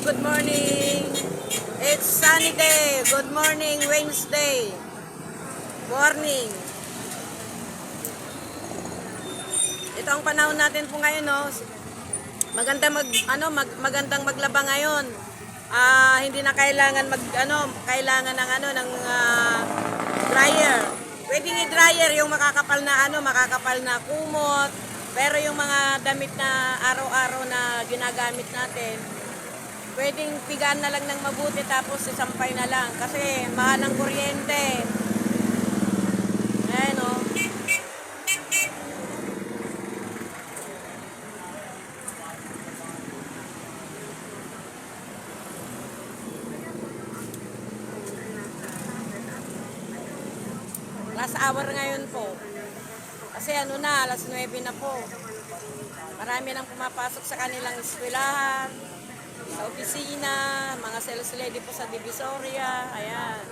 good morning. It's sunny day. Good morning, Wednesday. Morning. Ito ang panahon natin po ngayon, no. Magandang maglaba ngayon. Hindi na kailangan ng dryer. Pwedeng i-dryer yung makakapal na kumot. Pero yung mga damit na araw-araw na ginagamit natin, pwedeng pigaan na lang ng mabuti tapos isampay na lang kasi mahal ang kuryente. Ayan o. Last hour ngayon po. Kasi alas 9 na po. Marami nang pumapasok sa kanilang eskwelahan, sa opisina, mga sales lady po sa Divisoria. Ayan.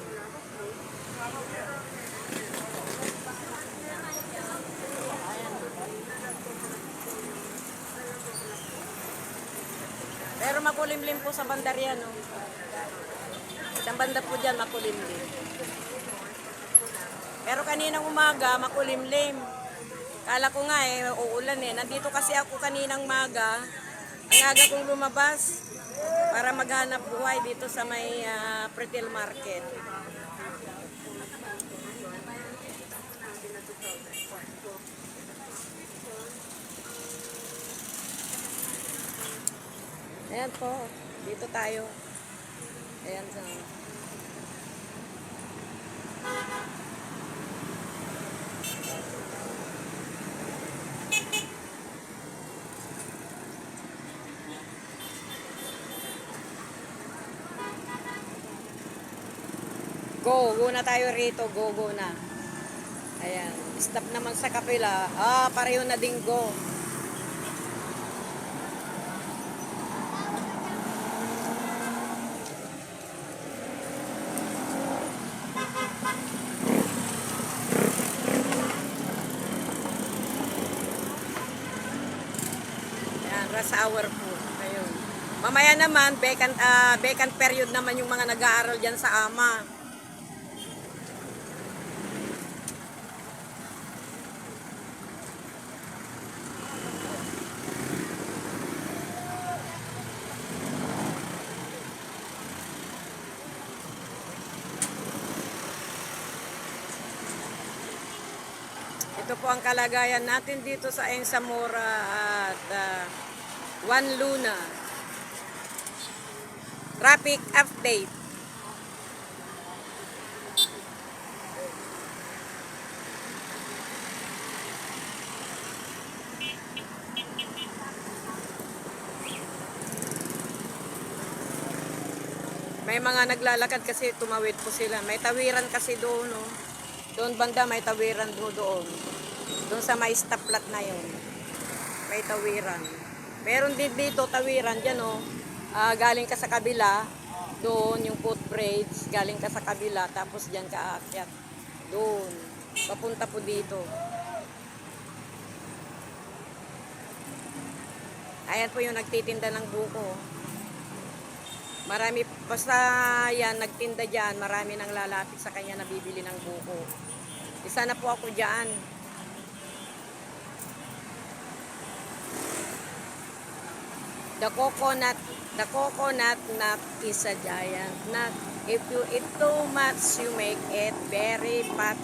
Pero makulimlim po sa bandarya, no? Isang banda po dyan, makulimlim. Pero kaninang umaga, makulimlim. Kala ko nga uulan eh. Nandito kasi ako kaninang maga. Ang aga kong lumabas para maghanap buhay dito sa may Pretil Market. Ayan po. Dito tayo. Ayan sa... Go na tayo rito, go na. Ayan, stop naman sa kapila. Pareho na din go. Ayan, rush hour po. Ayun. Mamaya naman, vacant period naman yung mga nag-aaral dyan sa AMA. Ito po ang kalagayan natin dito sa Ensamora at Juan Luna. Traffic update. May mga naglalakad kasi tumawid po sila. May tawiran kasi doon, no? Doon banda may tawiran doon. Doon sa may stoplight na yun. May tawiran. Meron din dito tawiran dyan, oh. Galing ka sa kabila, doon yung footbridge, galing ka sa kabila, tapos dyan ka aakyat. Doon. Papunta po dito. Ayan po yung nagtitinda ng buko. Marami, basta yan, nagtinda dyan, marami nang lalapit sa kanya na bibili ng buko. Isa na po ako dyan. The coconut nut is a giant nut. If you eat too much, you make it very fat.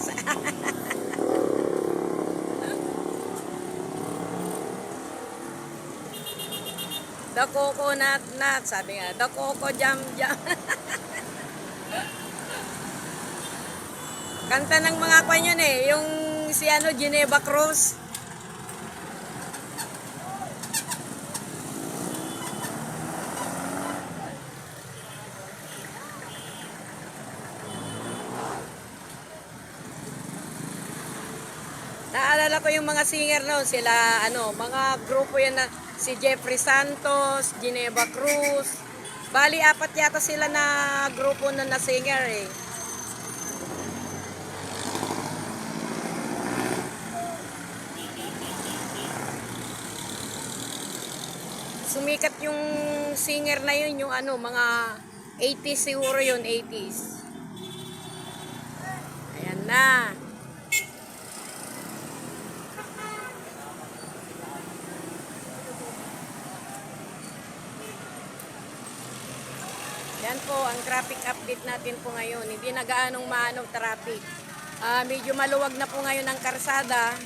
The coconut nut, sabi nga, the coco jam. Kanta ng mga kwan yun eh, yung si Geneva Cruz. Naalala ko yung mga singer noon, sila mga grupo yan na si Jeffrey Santos, Geneva Cruz. Bali, 4 yata sila na grupo na singer eh. Sumikat yung singer na yun, yung ano, mga 80s siguro yun, 80s. Ayan na. Yan po ang traffic update natin po ngayon. Hindi na gaanong maanong traffic. Medyo maluwag na po ngayon ang karsada.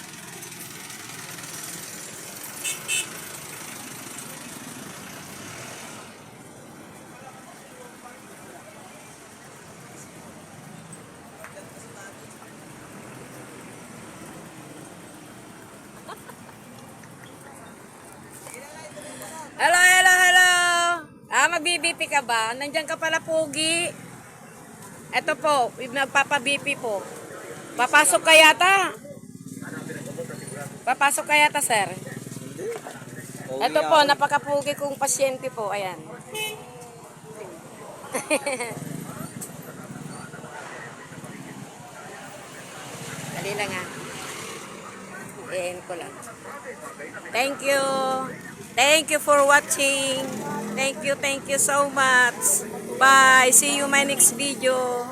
Hello, hello, hello. Mag-BP ka ba? Nandiyan ka pala, Pogi. Ito po, nagpapa-BP po. Papasok ka yata? Papasok ka yata, sir? Ito po, napaka-Pogi kong pasyente po. Ayan. Dali lang ha. I-end ko lang. Thank you. Thank you for watching. Thank you so much. Bye. See you my next video.